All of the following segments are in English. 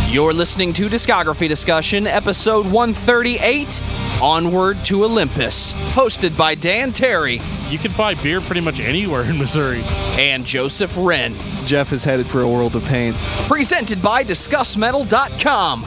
You're listening to Discography Discussion, episode 138, Onward to Olympas, hosted by Dan Terry. You can buy beer pretty much anywhere in Missouri. And Joseph Wren. Jeff is headed for a world of pain. Presented by discussmetal.com.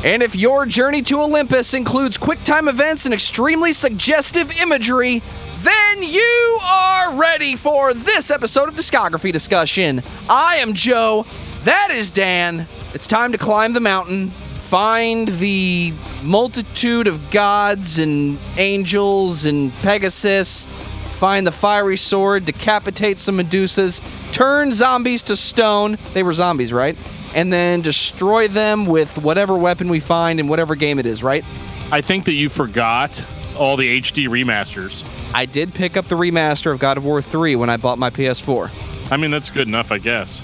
And if your journey to Olympus includes quick-time events and extremely suggestive imagery, then you are ready for this episode of Discography Discussion. I am Joe. That is Dan. It's time to climb the mountain, find the multitude of gods and angels and Pegasus, find the fiery sword, decapitate some Medusas, turn zombies to stone. They were zombies, right? And then destroy them with whatever weapon we find in whatever game it is, right? I think that you forgot all the HD remasters. I did pick up the remaster of God of War 3 when I bought my PS4. I mean, that's good enough, I guess.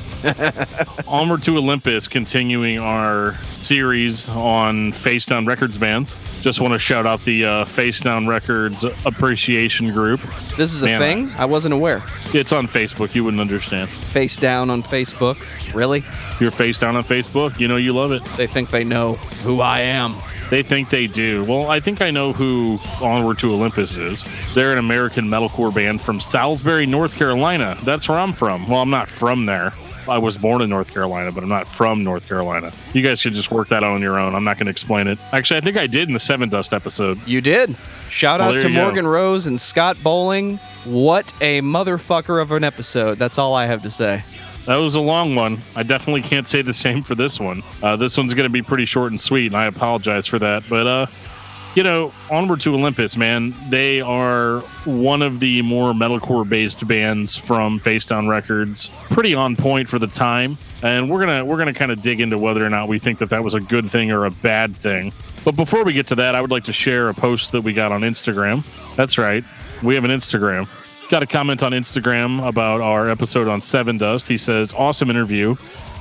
Onward to Olympas, continuing our series on Facedown Records bands. Just want to shout out the Facedown Records appreciation group. This is a thing? I wasn't aware. It's on Facebook. You wouldn't understand. Facedown on Facebook? Really? You're Facedown on Facebook. You know you love it. They think they know who I am. They think they do. Well, I think I know who Onward to Olympas is. They're an American metalcore band from Salisbury, North Carolina. That's where I'm from. Well, I'm not from there. I was born in North Carolina, but I'm not from North Carolina. You guys should just work that out on your own. I'm not going to explain it. Actually, I think I did in the Seven Dust episode. You did. Shout out to Morgan Rose and Scott Bowling. What a motherfucker of an episode. That's all I have to say. That was a long one. I definitely can't say the same for this one. This one's going to be pretty short and sweet, and I apologize for that. But, Onward to Olympas, man, they are one of the more metalcore-based bands from Facedown Records. Pretty on point for the time. And we're gonna kind of dig into whether or not we think that was a good thing or a bad thing. But before we get to that, I would like to share a post that we got on Instagram. That's right. We have an Instagram. Got a comment on Instagram about our episode on Seven Dust. He says, awesome interview.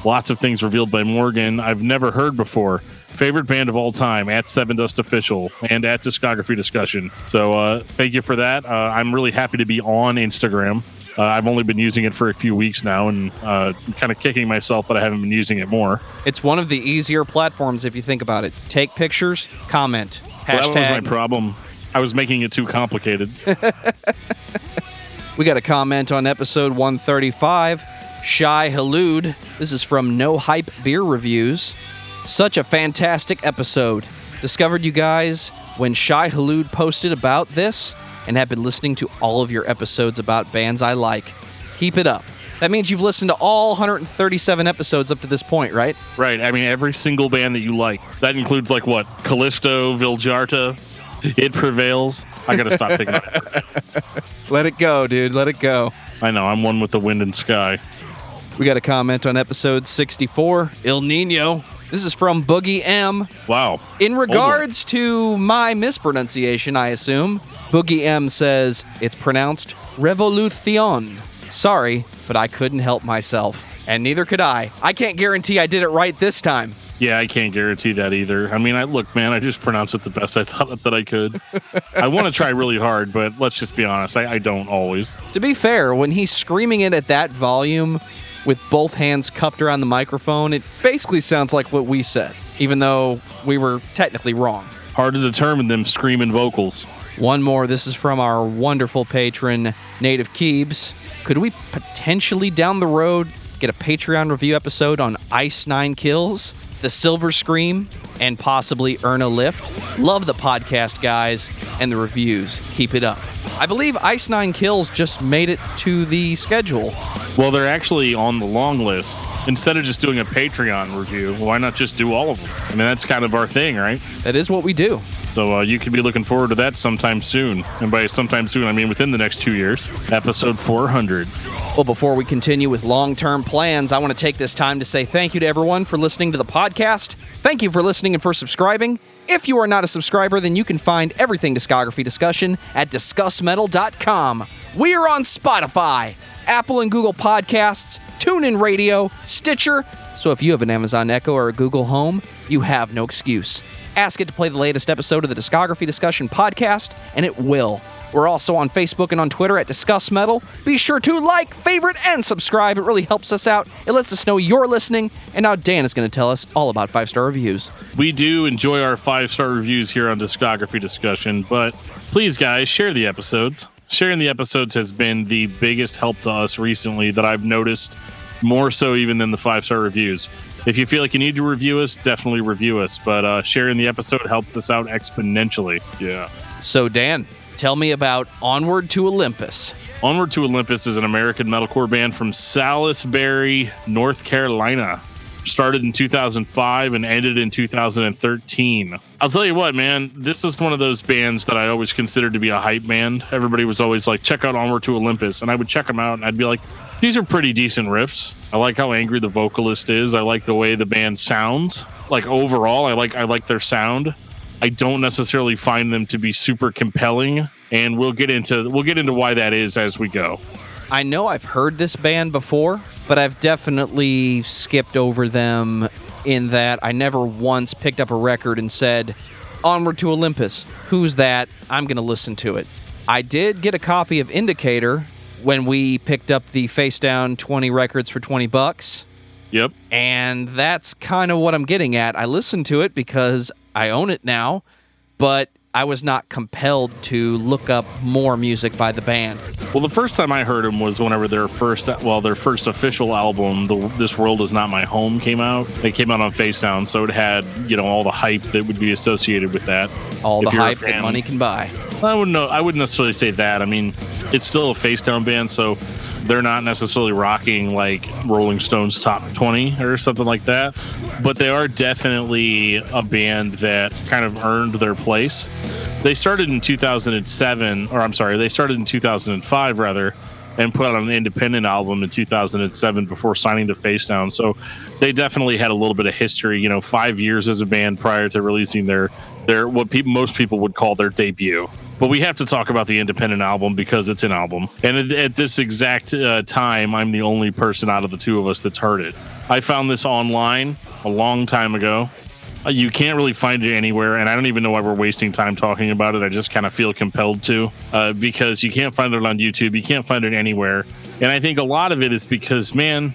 Lots of things revealed by Morgan I've never heard before. Favorite band of all time, at Seven Dust Official and at Discography Discussion. So thank you for that. I'm really happy to be on Instagram. I've only been using it for a few weeks now and kind of kicking myself that I haven't been using it more. It's one of the easier platforms if you think about it. Take pictures, comment. Well, that was my problem. I was making it too complicated. We got a comment on episode 135. Shai Halud. This is from No Hype Beer Reviews. Such a fantastic episode. Discovered you guys when Shai Halud posted about this and have been listening to all of your episodes about bands I like. Keep it up. That means you've listened to all 137 episodes up to this point, right? Right. I mean, every single band that you like. That includes, like, what? Callisto, Viljarta, It Prevails. I gotta stop picking on it. Let it go, dude. Let it go. I know. I'm one with the wind and sky. We got a comment on episode 64, Il Nino. This is from Boogie M. Wow. In regards to my mispronunciation, I assume, Boogie M says it's pronounced Revolucion. Sorry, but I couldn't help myself. And neither could I. I can't guarantee I did it right this time. Yeah, I can't guarantee that either. I mean, I just pronounced it the best I thought that I could. I want to try really hard, but let's just be honest, I don't always. To be fair, when he's screaming it at that volume with both hands cupped around the microphone, it basically sounds like what we said, even though we were technically wrong. Hard to determine them screaming vocals. One more. This is from our wonderful patron, Native Keebs. Could we potentially down the road get a Patreon review episode on Ice Nine Kills, The Silver Scream, and possibly Earn a Lift? Love the podcast, guys, and the reviews. Keep it up. I believe Ice Nine Kills just made it to the schedule. Well, they're actually on the long list. Instead of just doing a Patreon review, why not just do all of them? I mean, that's kind of our thing, right? That is what we do. So you could be looking forward to that sometime soon. And by sometime soon, I mean within the next 2 years. Episode 400. Well, before we continue with long-term plans, I want to take this time to say thank you to everyone for listening to the podcast. Thank you for listening and for subscribing. If you are not a subscriber, then you can find everything Discography Discussion at discussmetal.com. We are on Spotify, Apple and Google Podcasts, TuneIn Radio, Stitcher. So if you have an Amazon Echo or a Google Home, you have no excuse. Ask it to play the latest episode of the Discography Discussion podcast, and it will. We're also on Facebook and on Twitter at Discuss Metal. Be sure to like, favorite, and subscribe. It really helps us out. It lets us know you're listening. And now Dan is going to tell us all about 5-star reviews. We do enjoy our 5-star reviews here on Discography Discussion, but please, guys, share the episodes. Sharing the episodes has been the biggest help to us recently that I've noticed, more so even than the 5-star reviews. If you feel like you need to review us, definitely review us, but sharing the episode helps us out exponentially. Yeah. So, Dan, tell me about Onward to Olympas. Onward to Olympas is an American metalcore band from Salisbury, North Carolina. Started in 2005 and ended in 2013. I'll tell you what, man, this is one of those bands that I always considered to be a hype band. Everybody was always like, check out Onward to Olympas. And I would check them out and I'd be like, these are pretty decent riffs. I like how angry the vocalist is. I like the way the band sounds. Like overall, I like their sound. I don't necessarily find them to be super compelling, and we'll get into why that is as we go. I know I've heard this band before, but I've definitely skipped over them in that I never once picked up a record and said, Onward to Olympas, who's that? I'm going to listen to it. I did get a copy of Indicator when we picked up the Facedown 20 records for $20. Yep. And that's kind of what I'm getting at. I listened to it because I own it now, but I was not compelled to look up more music by the band. Well, the first time I heard them was whenever their first official album, This World Is Not My Home, came out. It came out on Facedown, so it had, all the hype that would be associated with that. All the hype that money can buy. I wouldn't necessarily say that. I mean, it's still a Facedown band, so they're not necessarily rocking like Rolling Stone's top 20 or something like that, but they are definitely a band that kind of earned their place. They started in 2005 rather, and put out an independent album in 2007 before signing to Facedown. So they definitely had a little bit of history, 5 years as a band prior to releasing their most people would call their debut. But we have to talk about the independent album because it's an album. And at this exact time, I'm the only person out of the two of us that's heard it. I found this online a long time ago. You can't really find it anywhere, and I don't even know why we're wasting time talking about it. I just kind of feel compelled to, because you can't find it on YouTube. You can't find it anywhere. And I think a lot of it is because, man,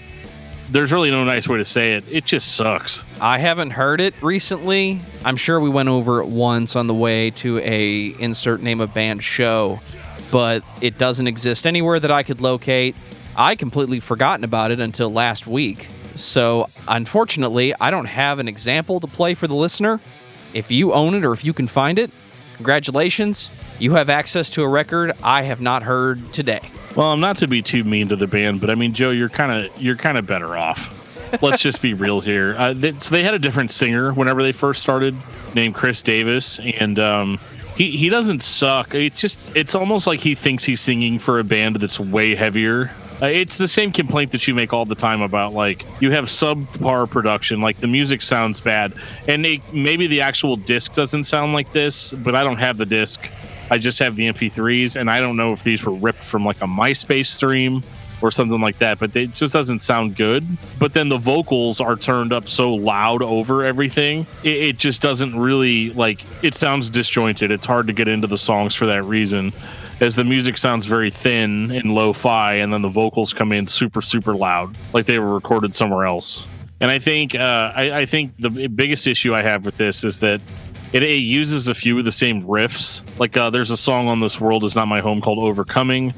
there's really no nice way to say it. It just sucks. I haven't heard it recently. I'm sure we went over it once on the way to a insert name of band show, but it doesn't exist anywhere that I could locate. I completely forgotten about it until last week. So, unfortunately, I don't have an example to play for the listener. If you own it or if you can find it, congratulations. You have access to a record I have not heard today. Well, I'm not to be too mean to the band, but I mean, Joe, you're kind of better off. Let's just be real here. So they had a different singer whenever they first started, named Chris Davis, and he doesn't suck. It's almost like he thinks he's singing for a band that's way heavier. It's the same complaint that you make all the time about, like, you have subpar production, like the music sounds bad, and maybe the actual disc doesn't sound like this, but I don't have the disc. I just have the MP3s, and I don't know if these were ripped from like a MySpace stream or something like that, but it just doesn't sound good. But then the vocals are turned up so loud over everything, it just doesn't really, like, it sounds disjointed. It's hard to get into the songs for that reason, as the music sounds very thin and lo-fi, and then the vocals come in super, super loud, like they were recorded somewhere else. And I think the biggest issue I have with this is that it uses a few of the same riffs. Like there's a song on This World Is Not My Home called Overcoming,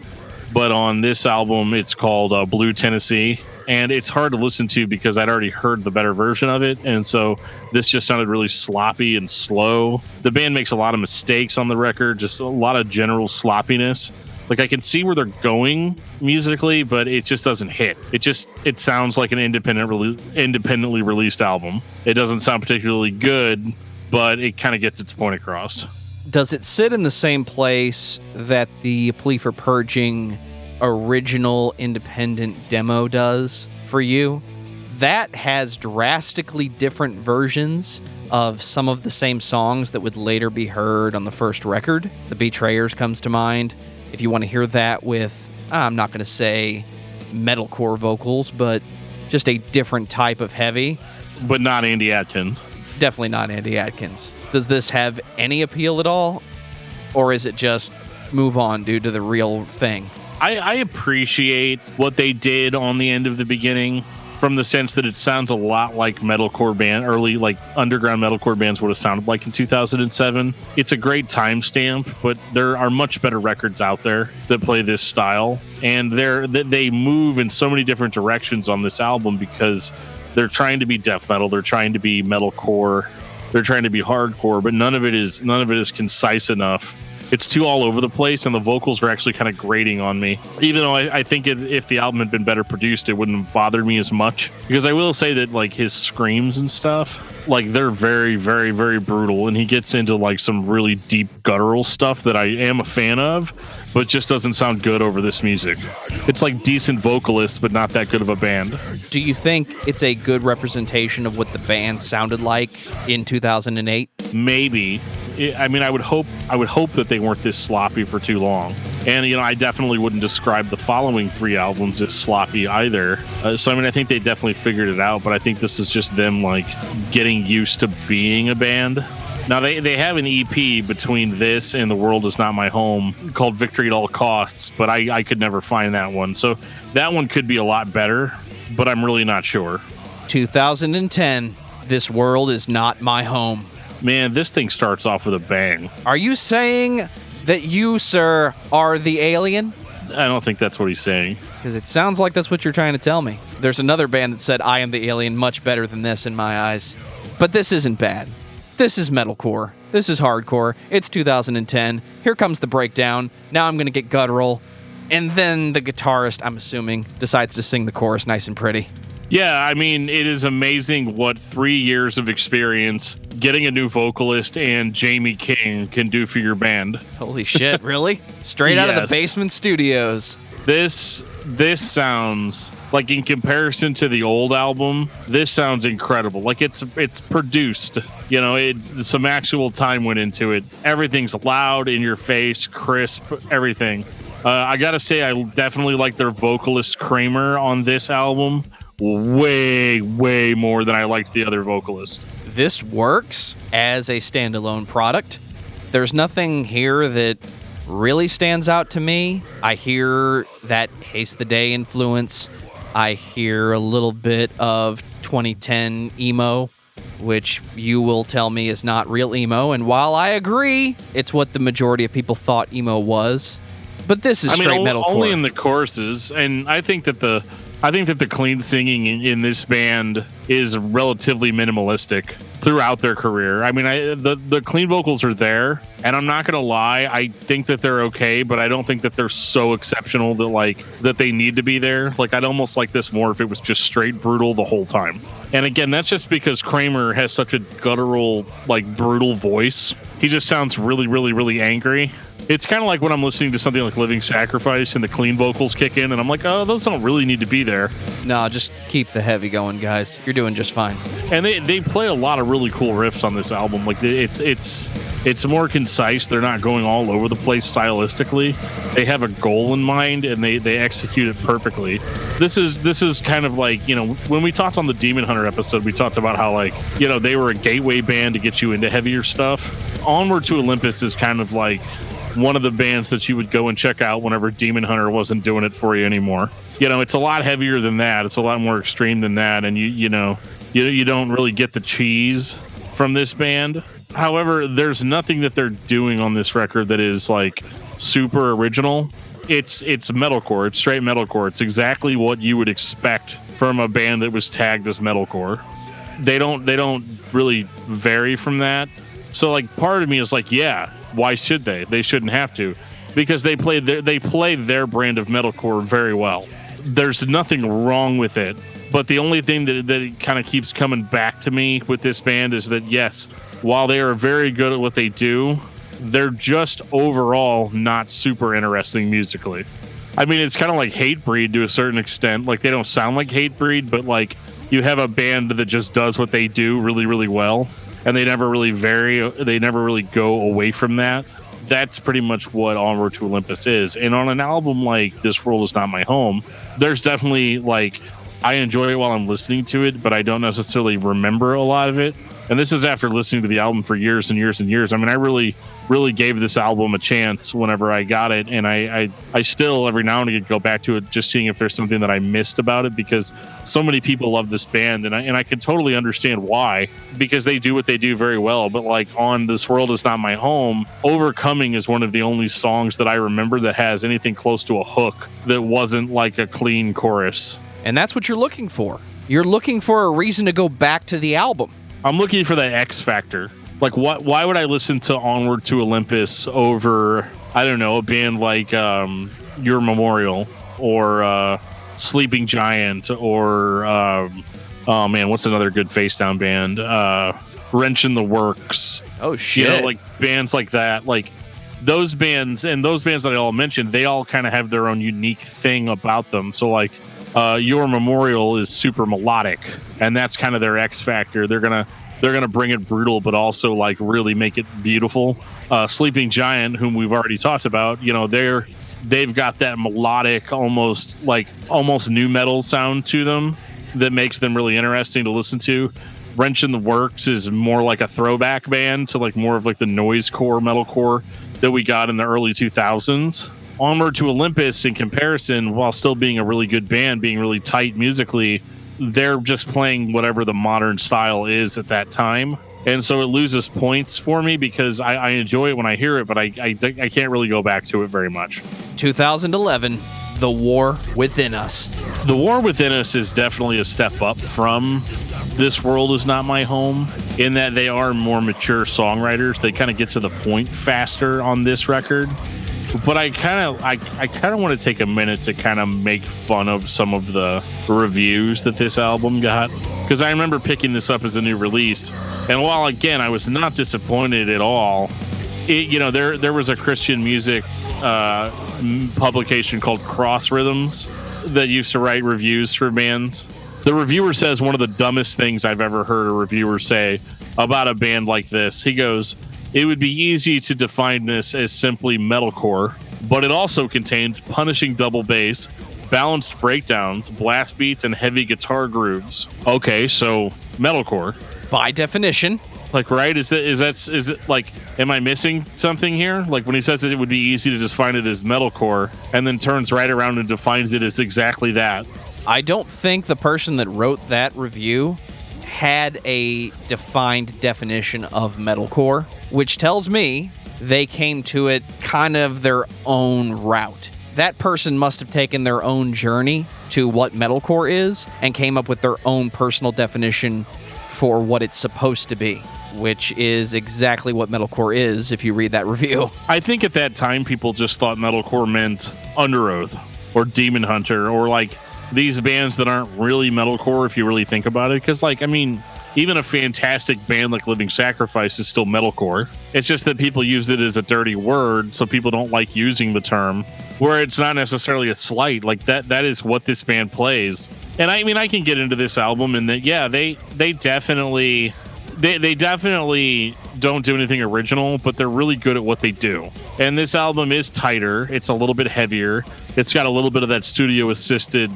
but on this album it's called Blue Tennessee, and it's hard to listen to because I'd already heard the better version of it, and so this just sounded really sloppy and slow. The band makes a lot of mistakes on the record, just a lot of general sloppiness. Like, I can see where they're going musically, but it just doesn't hit. It sounds like an independently released album. It doesn't sound particularly good, but it kind of gets its point across. Does it sit in the same place that the Plea for Purging original independent demo does for you? That has drastically different versions of some of the same songs that would later be heard on the first record. The Betrayers comes to mind. If you want to hear that with, I'm not going to say metalcore vocals, but just a different type of heavy. But not Andy Atkins. Definitely not Andy Atkins. Does this have any appeal at all? Or is it just move on, dude, to the real thing. I appreciate what they did on the end of the beginning, from the sense that it sounds a lot like early like underground metalcore bands would have sounded like in 2007. It's a great timestamp, but there are much better records out there that play this style, and they move in so many different directions on this album because they're trying to be death metal, they're trying to be metalcore, they're trying to be hardcore, but none of it is concise enough. It's too all over the place, and the vocals are actually kind of grating on me. Even though I think if the album had been better produced, it wouldn't have bothered me as much. Because I will say that like his screams and stuff, like they're very, very, very brutal, and he gets into like some really deep guttural stuff that I am a fan of, but just doesn't sound good over this music. It's like decent vocalists, but not that good of a band. Do you think it's a good representation of what the band sounded like in 2008? Maybe. I mean, I would hope that they weren't this sloppy for too long. And, I definitely wouldn't describe the following 3 albums as sloppy either. So, I mean, I think they definitely figured it out, but I think this is just them, like, getting used to being a band. Now, they have an EP between this and The World Is Not My Home called Victory at All Costs, but I could never find that one. So that one could be a lot better, but I'm really not sure. 2010, This World Is Not My Home. Man, this thing starts off with a bang. Are you saying that you, sir, are the alien? I don't think that's what he's saying. Because it sounds like that's what you're trying to tell me. There's another band that said, I am the alien, much better than this in my eyes. But this isn't bad. This is metalcore. This is hardcore. It's 2010. Here comes the breakdown. Now I'm going to get guttural. And then the guitarist, I'm assuming, decides to sing the chorus nice and pretty. Yeah, I mean, it is amazing what 3 years of experience, getting a new vocalist, and Jamie King can do for your band. Holy shit, really? Straight out of the basement studios. This sounds like, in comparison to the old album, this sounds incredible. Like it's produced, some actual time went into it. Everything's loud, in your face, crisp, everything. I gotta say, I definitely like their vocalist Kramer on this album way, way more than I liked the other vocalist. This works as a standalone product. There's nothing here that really stands out to me. I hear that Haste the Day influence. I hear a little bit of 2010 emo, which you will tell me is not real emo. And while I agree, it's what the majority of people thought emo was. But this is straight metalcore. Only in the choruses, and I think that the clean singing in this band is relatively minimalistic throughout their career. I mean, the clean vocals are there, and I'm not gonna lie, I think that they're okay, but I don't think that they're so exceptional that they need to be there. Like, I'd almost like this more if it was just straight brutal the whole time. And again, that's just because Kramer has such a guttural, like, brutal voice. He just sounds really, really, really angry. It's kind of like when I'm listening to something like Living Sacrifice and the clean vocals kick in, and I'm like, oh, those don't really need to be there. No, just keep the heavy going, guys. You're doing just fine. And they play a lot of really cool riffs on this album. Like, it's more concise. They're not going all over the place stylistically. They have a goal in mind, and they execute it perfectly. This is kind of like, when we talked on the Demon Hunter episode, we talked about how, like, they were a gateway band to get you into heavier stuff. Onward to Olympus is kind of like one of the bands that you would go and check out whenever Demon Hunter wasn't doing it for you anymore. It's a lot heavier than that. It's a lot more extreme than that, and you don't really get the cheese from this band. However, there's nothing that they're doing on this record that is like super original. It's metalcore. It's straight metalcore. It's exactly what you would expect from a band that was tagged as metalcore. They don't really vary from that. So, like, part of me is like, yeah, why should they? They shouldn't have to, because they play their brand of metalcore very well. There's nothing wrong with it, but the only thing that kind of keeps coming back to me with this band is that, yes, while they are very good at what they do, they're just overall not super interesting musically. I mean, it's kind of like Hatebreed to a certain extent. Like, they don't sound like Hatebreed, but, like, you have a band that just does what they do really, really well. And they never really vary. They never really go away from that. That's pretty much what Onward to Olympus is. And on an album like This World Is Not My Home, there's definitely, like, I enjoy it while I'm listening to it, but I don't necessarily remember a lot of it. And this is after listening to the album for years and years and years. I mean, I really gave this album a chance whenever I got it. And I still, every now and again, go back to it, just seeing if there's something that I missed about it, because so many people love this band. And I can totally understand why, because they do what they do very well. But like on This World Is Not My Home, Overcoming is one of the only songs that I remember that has anything close to a hook that wasn't like a clean chorus. And that's what you're looking for. You're looking for a reason to go back to the album. I'm looking for that X factor. Like, why would I listen to Onward to Olympus over, I don't know, a band like Your Memorial or Sleeping Giant or, oh man, what's another good Facedown band? Wrench in the Works. Oh, shit. You know, like bands like that. Like those bands, and those bands that I all mentioned, they all kind of have their own unique thing about them. So like, Your Memorial is super melodic, and that's kind of their X factor. They're gonna bring it brutal, but also like really make it beautiful. Sleeping Giant, whom we've already talked about, you know, they've got that melodic, almost nu metal sound to them that makes them really interesting to listen to. Wrench in the Works is more like a throwback band to like more of like the noisecore, metalcore that we got in the early 2000s. Onward to Olympus, in comparison, while still being a really good band, being really tight musically, they're just playing whatever the modern style is at that time. And so it loses points for me because I enjoy it when I hear it, but I can't really go back to it very much. 2011, The War Within Us. The War Within Us is definitely a step up from This World Is Not My Home, in that they are more mature songwriters. They kind of get to the point faster on this record. But I kind of want to take a minute to kind of make fun of some of the reviews that this album got, because I remember picking this up as a new release, and while again I was not disappointed at all, there was a Christian music publication called Cross Rhythms that used to write reviews for bands. The reviewer says one of the dumbest things I've ever heard a reviewer say about a band like this. He goes, "It would be easy to define this as simply metalcore, but it also contains punishing double bass, balanced breakdowns, blast beats, and heavy guitar grooves." Okay, so metalcore. By definition. Like, right? Is it like, am I missing something here? Like when he says that it would be easy to define it as metalcore and then turns right around and defines it as exactly that. I don't think the person that wrote that review had a defined definition of metalcore, which tells me they came to it kind of their own route. That person must have taken their own journey to what metalcore is and came up with their own personal definition for what it's supposed to be, which is exactly what metalcore is if you read that review. I think at that time people just thought metalcore meant Under Oath or Demon Hunter or like these bands that aren't really metalcore if you really think about it. Because, like, I mean, even a fantastic band like Living Sacrifice is still metalcore. It's just that people use it as a dirty word, so people don't like using the term, where it's not necessarily a slight. Like, that is what this band plays. And I mean, I can get into this album and that, yeah, they definitely don't do anything original, but they're really good at what they do. And this album is tighter. It's a little bit heavier. It's got a little bit of that studio assisted,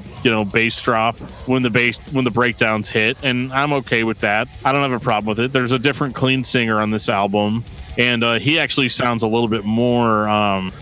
bass drop when the breakdowns hit. And I'm okay with that. I don't have a problem with it. There's a different clean singer on this album. And he actually sounds a little bit more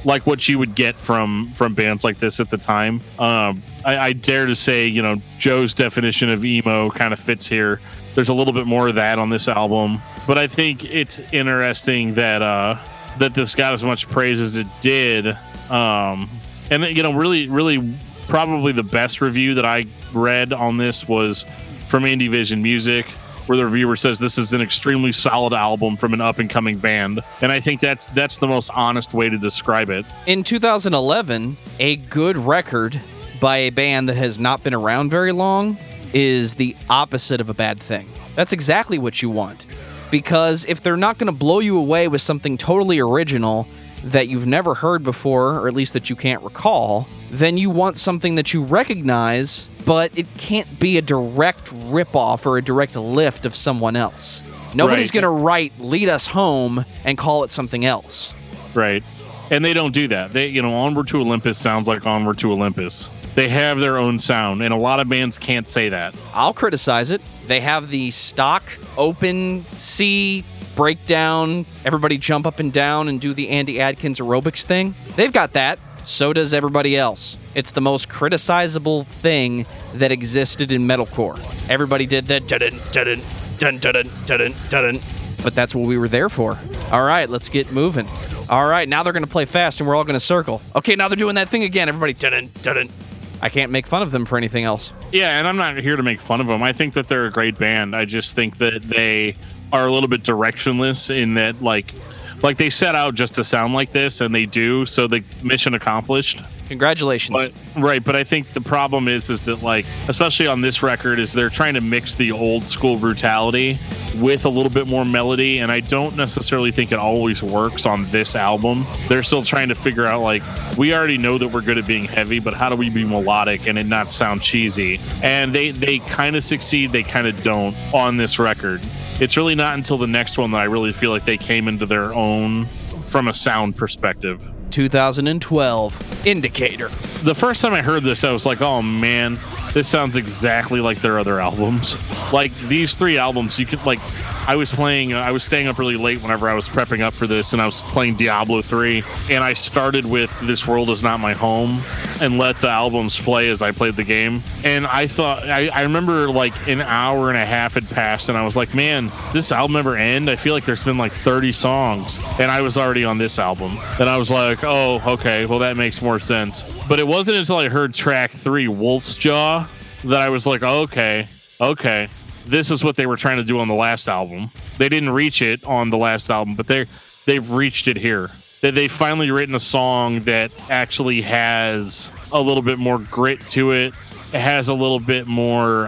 like what you would get from bands like this at the time. I dare to say, Joe's definition of emo kind of fits here. There's a little bit more of that on this album, but I think it's interesting that this got as much praise as it did. And really, probably the best review that I read on this was from Indie Vision Music, where the reviewer says this is an extremely solid album from an up-and-coming band. And I think that's the most honest way to describe it. In 2011, a good record by a band that has not been around very long is the opposite of a bad thing. That's exactly what you want. Because if they're not going to blow you away with something totally original that you've never heard before, or at least that you can't recall, then you want something that you recognize, but it can't be a direct ripoff or a direct lift of someone else. Nobody's going to write Lead Us Home and call it something else. Right. And they don't do that. Onward to Olympus sounds like Onward to Olympus. They have their own sound, and a lot of bands can't say that. I'll criticize it. They have the stock open C breakdown, everybody jump up and down and do the Andy Adkins aerobics thing. They've got that. So does everybody else. It's the most criticizable thing that existed in metalcore. Everybody did that dun dun dun dun dun dun, but that's what we were there for. All right, let's get moving. All right, now they're going to play fast and we're all going to circle. Okay, now they're doing that thing again. Everybody dun dun. I can't make fun of them for anything else. Yeah, and I'm not here to make fun of them. I think that they're a great band. I just think that they are a little bit directionless in that, like they set out just to sound like this, and they do, so the mission accomplished. Congratulations. But I think the problem is that, like, especially on this record, is they're trying to mix the old school brutality with a little bit more melody, and I don't necessarily think it always works on this album. They're still trying to figure out, like, we already know that we're good at being heavy, but how do we be melodic and it not sound cheesy? And they kind of succeed, they kind of don't on this record. It's really not until the next one that I really feel like they came into their own from a sound perspective. 2012, Indicator. The first time I heard this, I was like, oh man, this sounds exactly like their other albums. Like, these 3 albums, you could, like, I was staying up really late whenever I was prepping up for this, and I was playing Diablo 3, and I started with This World Is Not My Home and let the albums play as I played the game. And I thought, I remember like an hour and a half had passed, and I was like, man, this album never end? I feel like there's been like 30 songs, and I was already on this album. And I was like, oh, okay, well, that makes more sense. But it wasn't until I heard track 3, Wolf's Jaw, that I was like, okay, this is what they were trying to do on the last album. They didn't reach it on the last album, but they've reached it here. They've finally written a song that actually has a little bit more grit to it. It has a little bit more,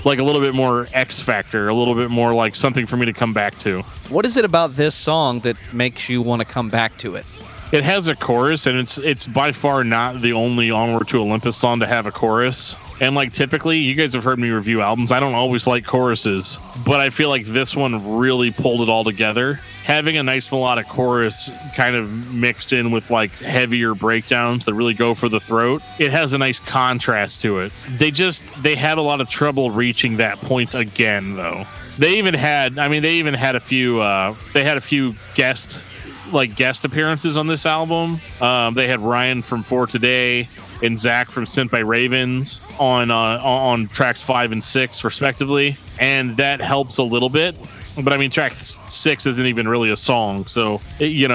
like a little bit more X factor, a little bit more like something for me to come back to. What is it about this song that makes you want to come back to it? It has a chorus, and it's by far not the only Onward to Olympas song to have a chorus. And like typically, you guys have heard me review albums, I don't always like choruses, but I feel like this one really pulled it all together. Having a nice melodic chorus kind of mixed in with like heavier breakdowns that really go for the throat, it has a nice contrast to it. They had a lot of trouble reaching that point again, though. They even had a few guest appearances on this album. They had Ryan from For Today and Zach from Sent by Ravens on tracks 5 and 6 respectively, and that helps a little bit. But I mean, track 6 isn't even really a song, so they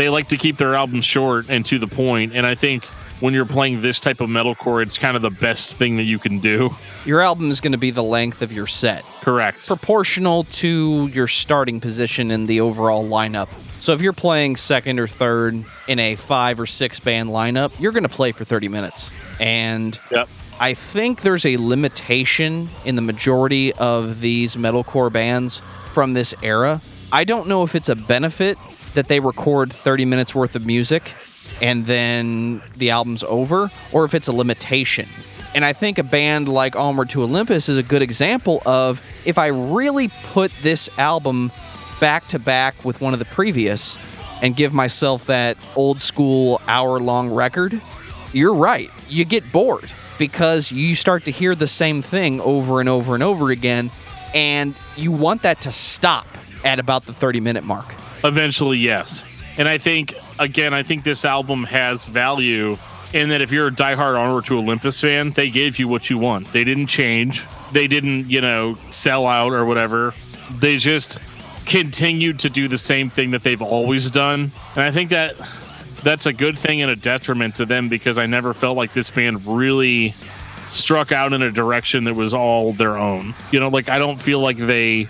like to keep their albums short and to the point, and I think when you're playing this type of metalcore, it's kind of the best thing that you can do. Your album is going to be the length of your set. Correct. Proportional to your starting position in the overall lineup. So if you're playing second or third in a 5 or 6 band lineup, you're going to play for 30 minutes. And yep. I think there's a limitation in the majority of these metalcore bands from this era. I don't know if it's a benefit that they record 30 minutes worth of music and then the album's over, or if it's a limitation. And I think a band like Onward to Olympas is a good example of, if I really put this album back to back with one of the previous and give myself that old school hour-long record, you're right. You get bored because you start to hear the same thing over and over and over again, and you want that to stop at about the 30-minute mark. Eventually, yes. And I think this album has value in that if you're a diehard Onward to Olympas fan, they gave you what you want. They didn't change. They didn't, sell out or whatever. They just continued to do the same thing that they've always done. And I think that's a good thing and a detriment to them, because I never felt like this band really struck out in a direction that was all their own. I don't feel like they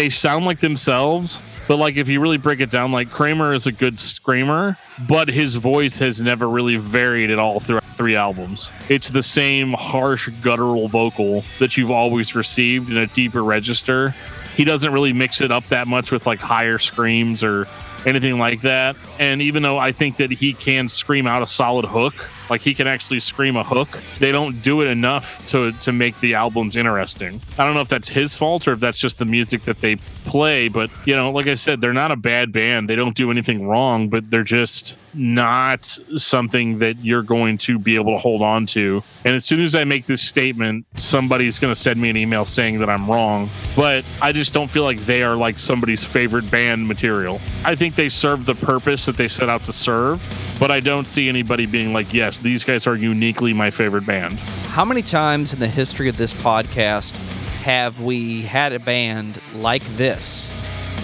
sound like themselves, but like if you really break it down, like Kramer is a good screamer, but his voice has never really varied at all throughout 3 albums. It's the same harsh guttural vocal that you've always received in a deeper register. He doesn't really mix it up that much with like higher screams or anything like that. And even though I think that he can scream out a solid hook, Like, he can actually scream a hook. They don't do it enough to make the albums interesting. I don't know if that's his fault or if that's just the music that they play, but, you know, like I said, they're not a bad band. They don't do anything wrong, but they're just not something that you're going to be able to hold on to. And as soon as I make this statement, somebody's going to send me an email saying that I'm wrong. But I just don't feel like they are like somebody's favorite band material. I think they serve the purpose that they set out to serve, but I don't see anybody being like, yes, these guys are uniquely my favorite band. How many times in the history of this podcast have we had a band like this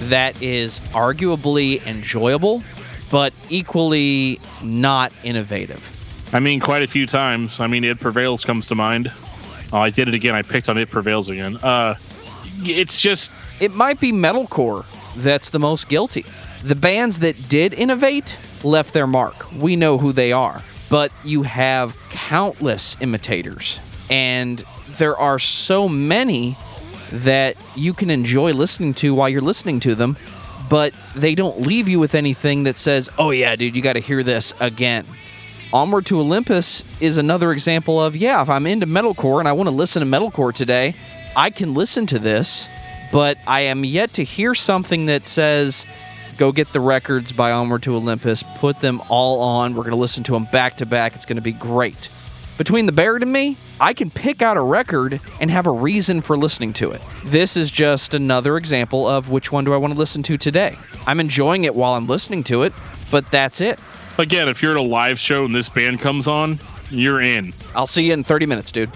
that is arguably enjoyable, but equally not innovative? I mean, quite a few times. I mean, It Prevails comes to mind. Oh, I did it again. I picked on It Prevails again. It's just... It might be metalcore that's the most guilty. The bands that did innovate left their mark. We know who they are. But you have countless imitators. And there are so many that you can enjoy listening to while you're listening to them, but they don't leave you with anything that says, oh yeah, dude, you got to hear this again. Onward to Olympus is another example of, yeah, if I'm into metalcore and I want to listen to metalcore today, I can listen to this, but I am yet to hear something that says, go get the records by Onward to Olympus, put them all on, we're going to listen to them back to back, it's going to be great. Between the Barrett and me, I can pick out a record and have a reason for listening to it. This is just another example of which one do I want to listen to today. I'm enjoying it while I'm listening to it, but that's it. Again, if you're at a live show and this band comes on, you're in. I'll see you in 30 minutes, dude.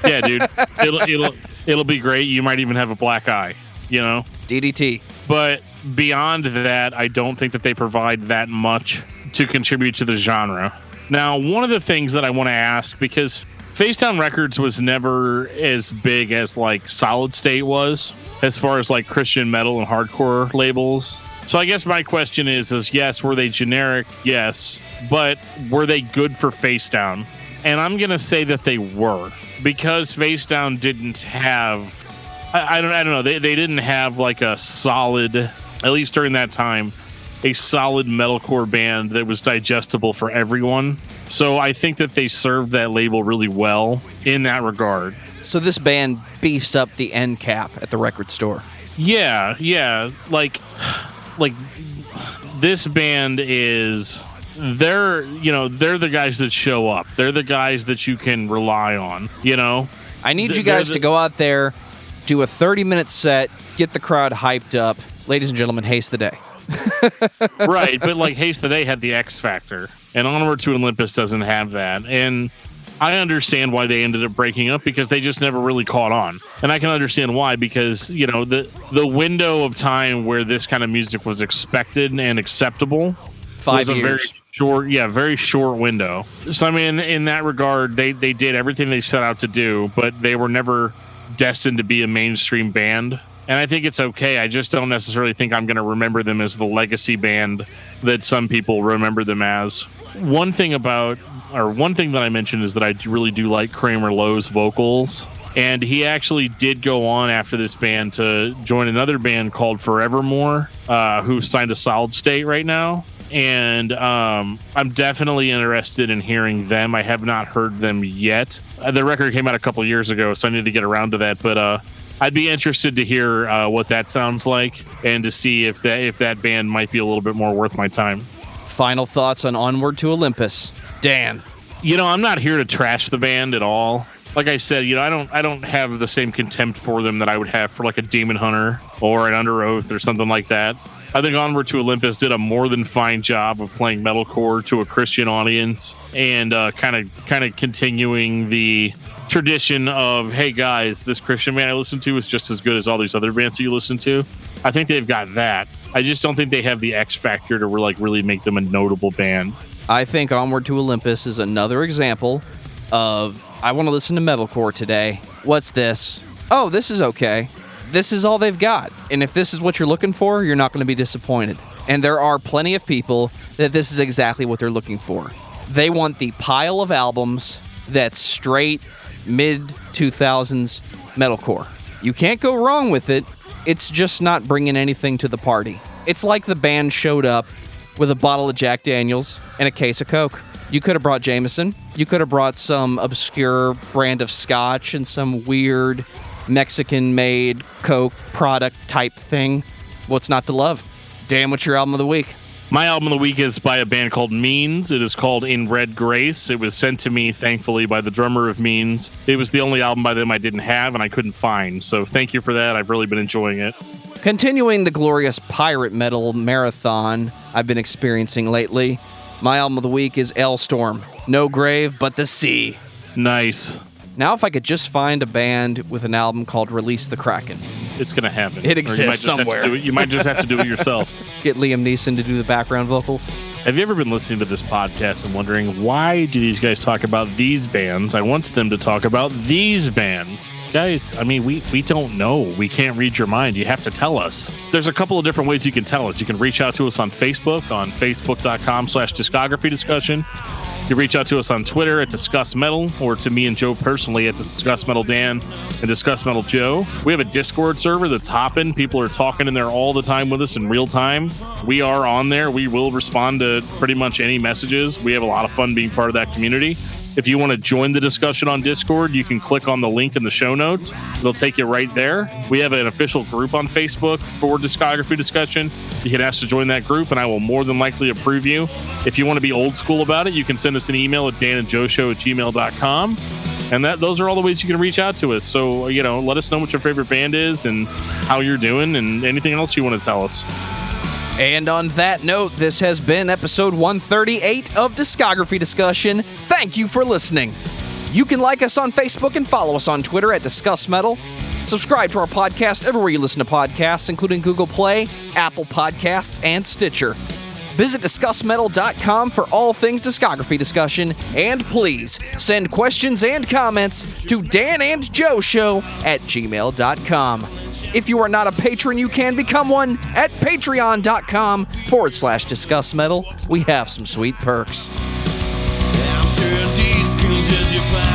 Yeah, dude. It'll be great. You might even have a black eye, you know? DDT. But beyond that, I don't think that they provide that much to contribute to the genre. Now, one of the things that I want to ask, because Facedown Records was never as big as like Solid State was, as far as like Christian metal and hardcore labels. So I guess my question is yes, were they generic? Yes. But were they good for Facedown? And I'm going to say that they were, because Facedown didn't have, I don't know, they didn't have like a solid, at least during that time, a solid metalcore band that was digestible for everyone. So I think that they served that label really well in that regard. So this band beefs up the end cap at the record store. Yeah. Like this band is, they're the guys that show up. They're the guys that you can rely on, you know? I need you guys to go out there, do a 30-minute set, get the crowd hyped up. Ladies and gentlemen, Haste the Day. Right, but like Haste the Day had the X factor, and Onward to Olympus doesn't have that. And I understand why they ended up breaking up, because they just never really caught on. And I can understand why, because, you know, the window of time where this kind of music was expected and acceptable 5 was years. Very short window. So I mean, in that regard, they did everything they set out to do, but they were never destined to be a mainstream band. And I think it's okay. I just don't necessarily think I'm going to remember them as the legacy band that some people remember them as. One thing that I mentioned is that I really do like Kramer Lowe's vocals. And he actually did go on after this band to join another band called Forevermore, who signed to Solid State right now. And I'm definitely interested in hearing them. I have not heard them yet. The record came out a couple years ago, so I need to get around to that. But I'd be interested to hear what that sounds like, and to see if that band might be a little bit more worth my time. Final thoughts on Onward to Olympus. Dan. You know, I'm not here to trash the band at all. Like I said, you know, I don't have the same contempt for them that I would have for like a Demon Hunter or an Under Oath or something like that. I think Onward to Olympus did a more than fine job of playing metalcore to a Christian audience, and kind of continuing the tradition of, hey guys, this Christian band I listen to is just as good as all these other bands that you listen to. I think they've got that. I just don't think they have the X factor to really make them a notable band. I think Onward to Olympus is another example of, I want to listen to metalcore today. What's this? Oh, this is okay. This is all they've got. And if this is what you're looking for, you're not going to be disappointed. And there are plenty of people that this is exactly what they're looking for. They want the pile of albums that's straight mid-2000s metalcore. You can't go wrong with it. It's just not bringing anything to the party. It's like the band showed up with a bottle of Jack Daniels and a case of Coke. You could have brought Jameson. You could have brought some obscure brand of scotch and some weird Mexican-made Coke product type thing. What's not to love? Dan, what's your album of the week? My album of the week is by a band called Means. It is called In Red Grace. It was sent to me, thankfully, by the drummer of Means. It was the only album by them I didn't have and I couldn't find. So thank you for that. I've really been enjoying it. Continuing the glorious pirate metal marathon I've been experiencing lately, my album of the week is Elstorm. No grave but the sea. Nice. Now if I could just find a band with an album called Release the Kraken. It's going to happen. It exists somewhere. You might just have to do it yourself. Get Liam Neeson to do the background vocals. Have you ever been listening to this podcast and wondering, why do these guys talk about these bands? I want them to talk about these bands. Guys, I mean, we don't know. We can't read your mind. You have to tell us. There's a couple of different ways you can tell us. You can reach out to us on Facebook, on facebook.com/discography discussion. You can reach out to us on Twitter at Discuss Metal, or to me and Joe personally at Discuss Metal Dan and Discuss Metal Joe. We have a Discord server that's hopping. People are talking in there all the time with us in real time. We are on there. We will respond to pretty much any messages. We have a lot of fun being part of that community. If you want to join the discussion on Discord, you can click on the link in the show notes. It'll take you right there. We have an official group on Facebook for Discography Discussion. You can ask to join that group, and I will more than likely approve you. If you want to be old school about it, you can send us an email at danandjoeshow@gmail.com. And those are all the ways you can reach out to us. So, let us know what your favorite band is and how you're doing and anything else you want to tell us. And on that note, this has been episode 138 of Discography Discussion. Thank you for listening. You can like us on Facebook and follow us on Twitter at Discuss Metal. Subscribe to our podcast everywhere you listen to podcasts, including Google Play, Apple Podcasts, and Stitcher. Visit discussmetal.com for all things discography discussion, and please send questions and comments to danandjoeshow@gmail.com. If you are not a patron, you can become one at patreon.com/discussmetal. We have some sweet perks. I'm sure these cruises you find